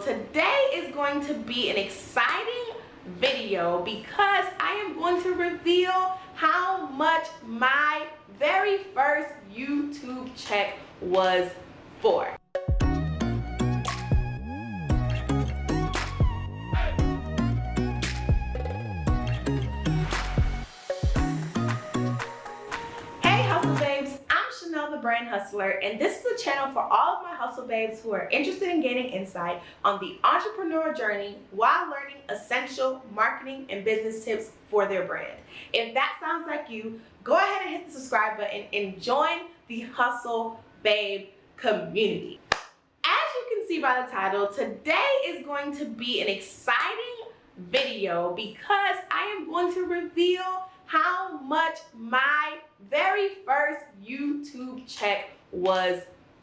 Today is going to be an exciting video because I am going to reveal how much my very first YouTube check was for. Hey Hustle Babes, the Brand Hustler, and this is a channel for all of my hustle babes who are interested in gaining insight on the entrepreneurial journey while learning essential marketing and business tips for their brand. If that sounds like you, go ahead and hit the subscribe button and join the Hustle Babe community. As you can see by the title, today is going to be an exciting video because I am going to reveal how much my very first YouTube check was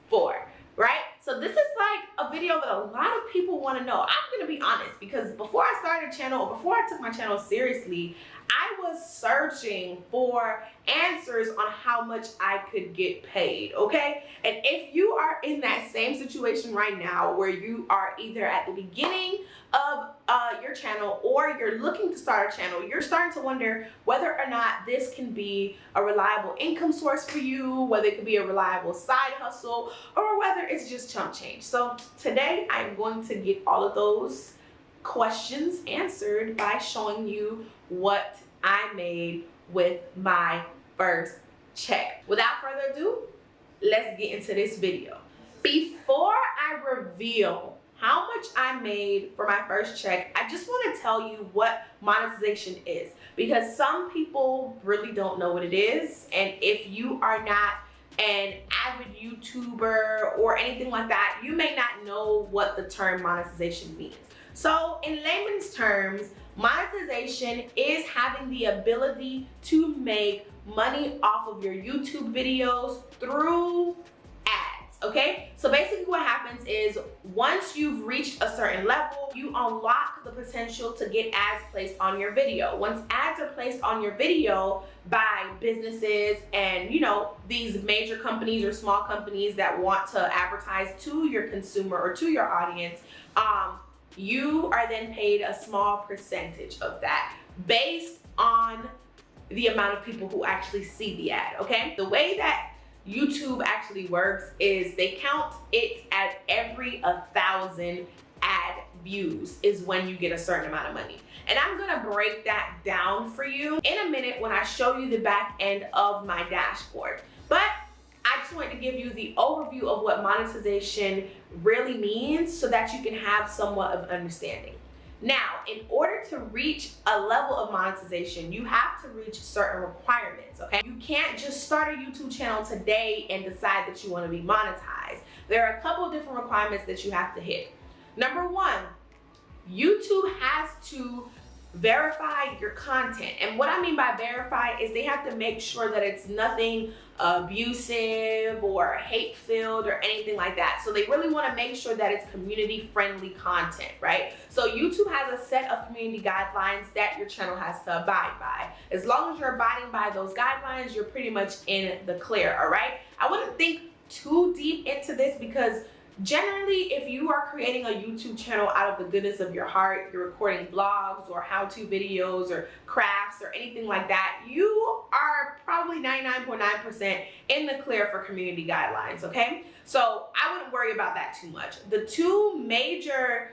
for, right? So this is like a video that a lot of people want to know. I'm gonna be honest, because before I started a channel, or before I took my channel seriously, I was searching for answers on how much I could get paid, okay? And if you are in that same situation right now where you are either at the beginning of your channel or you're looking to start a channel, you're starting to wonder whether or not this can be a reliable income source for you, whether it could be a reliable side hustle, or whether it's just chump change. So today I'm going to get all of those questions answered by showing you what I made with my first check. Without further ado, let's get into this video. Before I reveal how much I made for my first check, I just want to tell you what monetization is, because some people really don't know what it is. And if you are not an avid YouTuber or anything like that, you may not know what the term monetization means. So in layman's terms, monetization is having the ability to make money off of your YouTube videos through ads, okay? So basically what happens is once you've reached a certain level, you unlock the potential to get ads placed on your video. Once ads are placed on your video by businesses and, you know, these major companies or small companies that want to advertise to your consumer or to your audience, you are then paid a small percentage of that based on the amount of people who actually see the ad, okay? The way that YouTube actually works is they count it at every 1,000 ad views is when you get a certain amount of money. And I'm gonna break that down for you in a minute when I show you the back end of my dashboard. But I just wanted to give you the overview of what monetization really means so that you can have somewhat of understanding. Now, in order to reach a level of monetization, you have to reach certain requirements, okay? You can't just start a YouTube channel today and decide that you want to be monetized. There are a couple of different requirements that you have to hit. Number one, YouTube has to verify your content. And what I mean by verify is they have to make sure that it's nothing abusive or hate-filled or anything like that. So they really want to make sure that it's community-friendly content, right? So YouTube has a set of community guidelines that your channel has to abide by. As long as you're abiding by those guidelines, you're pretty much in the clear, all right? I wouldn't think too deep into this because generally, if you are creating a YouTube channel out of the goodness of your heart, you're recording vlogs or how-to videos or crafts or anything like that, you are probably 99.9% in the clear for community guidelines, okay? So I wouldn't worry about that too much. The two major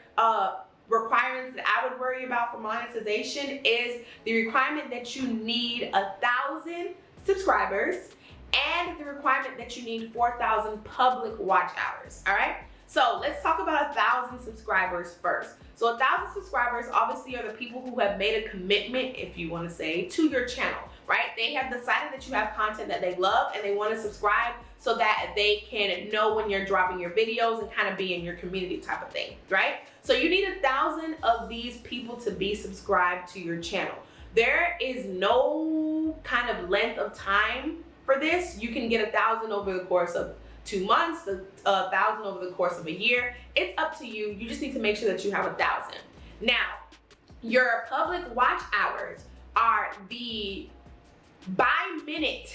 requirements that I would worry about for monetization is the requirement that you need 1,000 subscribers and the requirement that you need 4,000 public watch hours, all right? So let's talk about 1,000 subscribers first. So 1,000 subscribers obviously are the people who have made a commitment, if you want to say, to your channel, right? They have decided that you have content that they love and they want to subscribe so that they can know when you're dropping your videos and kind of be in your community type of thing, right? So you need 1,000 of these people to be subscribed to your channel. There is no kind of length of time for this. You can get 1,000 over the course of 2 months, 1,000 over the course of a year. It's up to you. You just need to make sure that you have 1,000. Now, your public watch hours are the by minute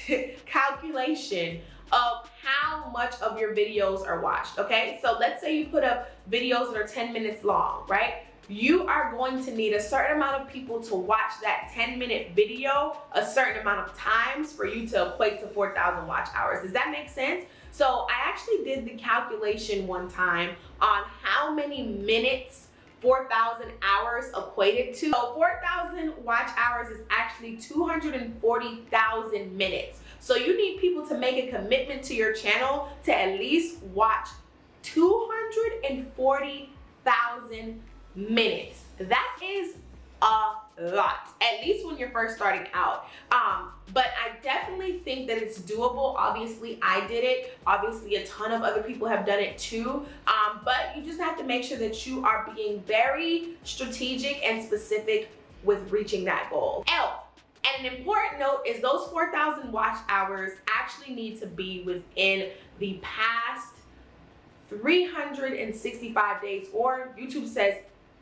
calculation of how much of your videos are watched, okay? So let's say you put up videos that are 10 minutes long, right? You are going to need a certain amount of people to watch that 10-minute video a certain amount of times for you to equate to 4,000 watch hours. Does that make sense? So I actually did the calculation one time on how many minutes 4,000 hours equated to. So 4,000 watch hours is actually 240,000 minutes. So you need people to make a commitment to your channel to at least watch 240,000 minutes. That is a lot, at least when you're first starting out. But I definitely think that it's doable. Obviously, I did it. Obviously, a ton of other people have done it too. But you just have to make sure that you are being very strategic and specific with reaching that goal. And an important note is those 4,000 watch hours actually need to be within the past 365 days, or YouTube says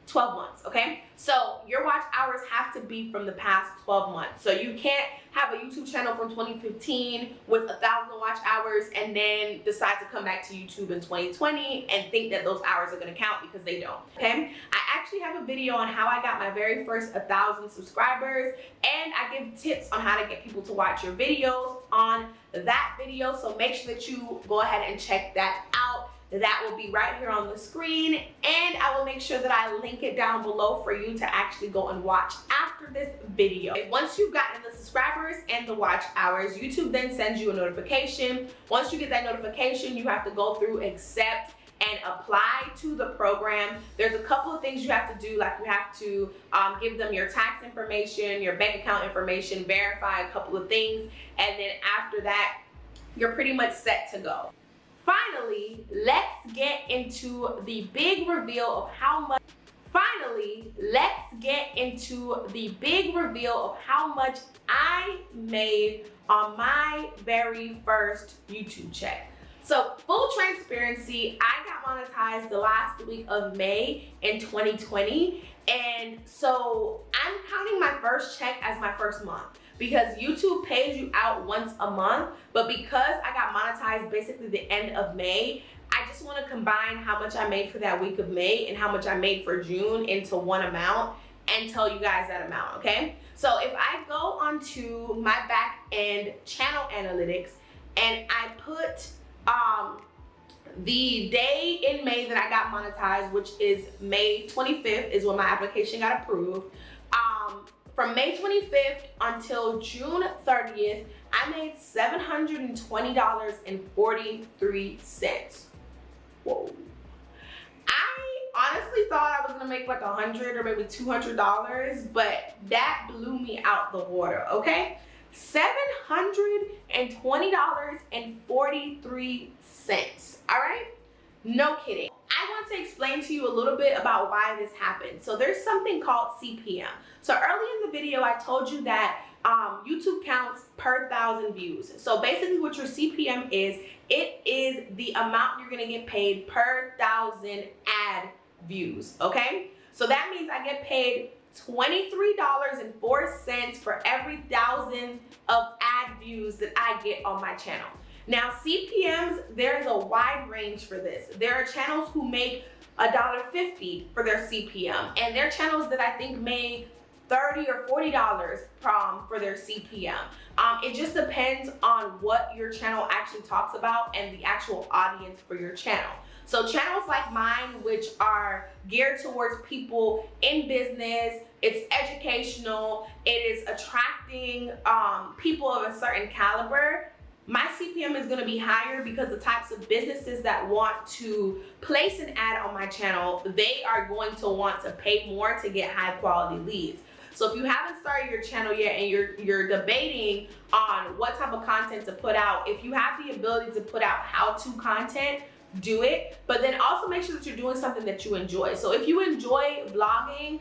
12 months, okay? So your watch hours have to be from the past 12 months. So you can't have a YouTube channel from 2015 with 1,000 watch hours and then decide to come back to YouTube in 2020 and think that those hours are gonna count, because they don't, okay? I actually have a video on how I got my very first 1,000 subscribers, and I give tips on how to get people to watch your videos on that video. So make sure that you go ahead and check that out. That will be right here on the screen, and I will make sure that I link it down below for you to actually go and watch after this video. Once you've gotten the subscribers and the watch hours, YouTube then sends you a notification. Once you get that notification, you have to go through accept and apply to the program. There's a couple of things you have to do, like you have to give them your tax information, your bank account information, verify a couple of things, and then after that, you're pretty much set to go. Finally, let's get into the big reveal of how much I made on my very first YouTube check. So full transparency, I got monetized the last week of May in 2020. And so I'm counting my first check as my first month, because YouTube pays you out once a month. But because I got monetized basically the end of May, I just want to combine how much I made for that week of May and how much I made for June into one amount and tell you guys that amount, okay? So if I go onto my back end channel analytics and I put the day in May that I got monetized, which is May 25th is when my application got approved. From May 25th until June 30th, I made $720.43. Whoa. I honestly thought I was gonna make like $100 or maybe $200, but that blew me out the water, okay? $720.43, all right? No kidding. I want to explain to you a little bit about why this happened. So there's something called CPM. So early in the video, I told you that YouTube counts per 1,000 views. So basically what your CPM is, it is the amount you're gonna get paid per 1,000 ad views, okay? So that means I get paid $23.04 for every 1,000 of ad views that I get on my channel. Now CPMs, there's a wide range for this. There are channels who make $1.50 for their CPM, and there are channels that I think make $30 or $40 for their CPM. It just depends on what your channel actually talks about and the actual audience for your channel. So channels like mine, which are geared towards people in business, it's educational, it is attracting people of a certain caliber, my CPM is gonna be higher because the types of businesses that want to place an ad on my channel, they are going to want to pay more to get high quality leads. So if you haven't started your channel yet and you're debating on what type of content to put out, if you have the ability to put out how-to content, do it. But then also make sure that you're doing something that you enjoy. So if you enjoy vlogging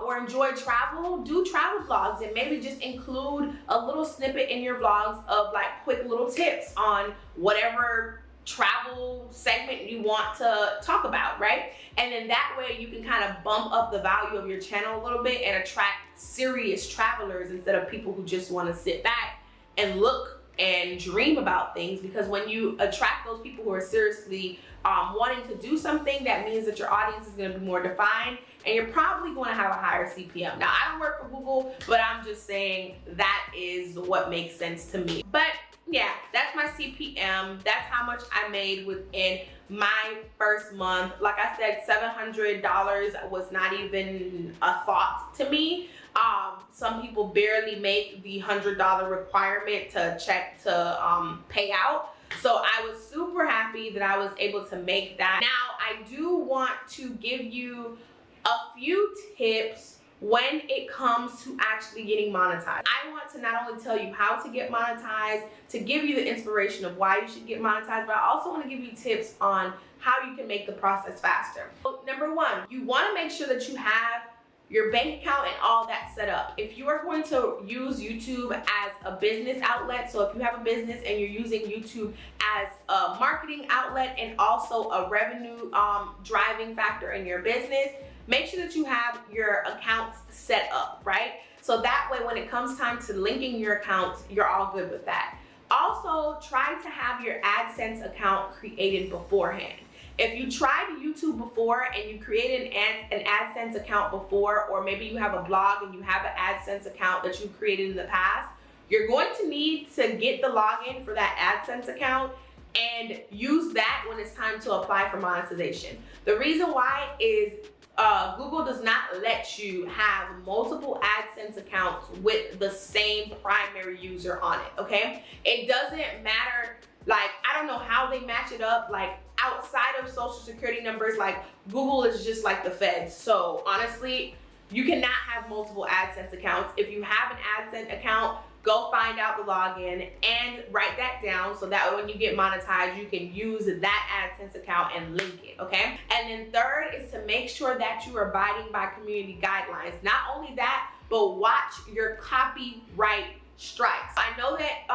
or enjoy travel, do travel vlogs and maybe just include a little snippet in your vlogs of like quick little tips on whatever travel segment you want to talk about, right? And then that way you can kind of bump up the value of your channel a little bit and attract serious travelers instead of people who just want to sit back and look and dream about things, because when you attract those people who are seriously wanting to do something, that means that your audience is going to be more defined and you're probably going to have a higher CPM. Now, I don't work for Google, but I'm just saying that is what makes sense to me. But yeah, that's my CPM. That's how much I made within my first month. Like I said, $700 was not even a thought to me. Some people barely make the $100 requirement to check to pay out. So I was super happy that I was able to make that. Now, I do want to give you a few tips when it comes to actually getting monetized. I want to not only tell you how to get monetized, to give you the inspiration of why you should get monetized, but I also want to give you tips on how you can make the process faster. So, number one, you want to make sure that you have your bank account and all that set up. If you are going to use YouTube as a business outlet, so if you have a business and you're using YouTube as a marketing outlet and also a revenue driving factor in your business, make sure that you have your accounts set up, right? So that way, when it comes time to linking your accounts, you're all good with that. Also, try to have your AdSense account created beforehand. If you tried YouTube before and you created an AdSense account before, or maybe you have a blog and you have an AdSense account that you created in the past, you're going to need to get the login for that AdSense account and use that when it's time to apply for monetization. The reason why is Google does not let you have multiple AdSense accounts with the same primary user on it, okay? It doesn't matter, like, I don't know how they match it up, like, outside of social security numbers, like, Google is just like the feds. So honestly, you cannot have multiple AdSense accounts. If you have an AdSense account, go find out the login and write that down so that when you get monetized, you can use that AdSense account and link it, okay? And then third is to make sure that you are abiding by community guidelines. Not only that, but watch your copyright strikes. I know that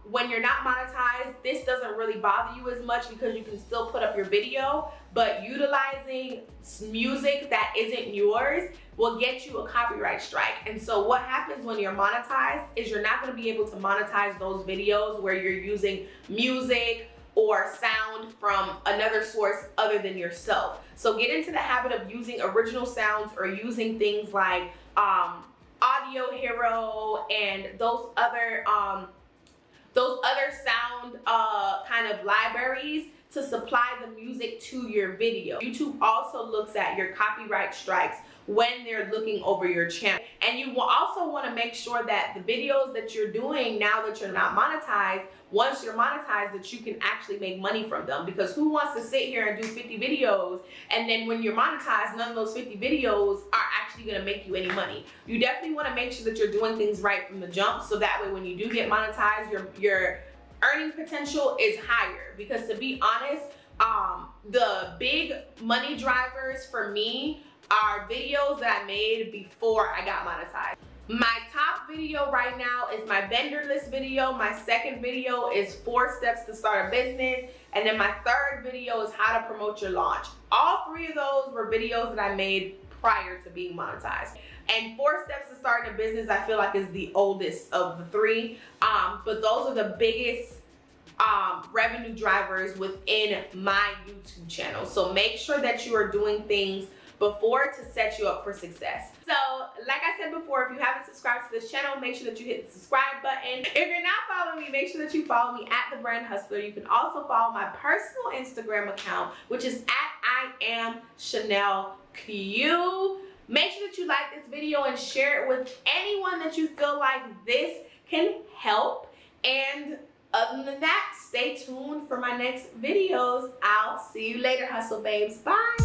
when you're not monetized, this doesn't really bother you as much because you can still put up your video, but utilizing music that isn't yours will get you a copyright strike. And so what happens when you're monetized is you're not going to be able to monetize those videos where you're using music or sound from another source other than yourself. So get into the habit of using original sounds or using things like Audio Hero and those other sound kind of libraries to supply the music to your video. YouTube also looks at your copyright strikes when they're looking over your channel. And you will also want to make sure that the videos that you're doing now that you're not monetized, once you're monetized, that you can actually make money from them. Because who wants to sit here and do 50 videos and then when you're monetized, none of those 50 videos are actually going to make you any money? You definitely want to make sure that you're doing things right from the jump, so that way when you do get monetized, your earning potential is higher. Because to be honest, the big money drivers for me are videos that I made before I got monetized. My top video right now is my vendor list video. My second video is 4 steps to start a business. And then my third video is how to promote your launch. All 3 of those were videos that I made prior to being monetized. And 4 steps to starting a business, I feel like, is the oldest of the 3. But those are the biggest revenue drivers within my YouTube channel. So make sure that you are doing things before to set you up for success. So like I said before, if you haven't subscribed to this channel, make sure that you hit the subscribe button. If you're not following me, make sure that you follow me at The Brand Hustler. You can also follow my personal Instagram account, which is at IamChanelQ. Make sure that you like this video and share it with anyone that you feel like this can help. And other than that, stay tuned for my next videos. I'll see you later, Hustle Babes. Bye.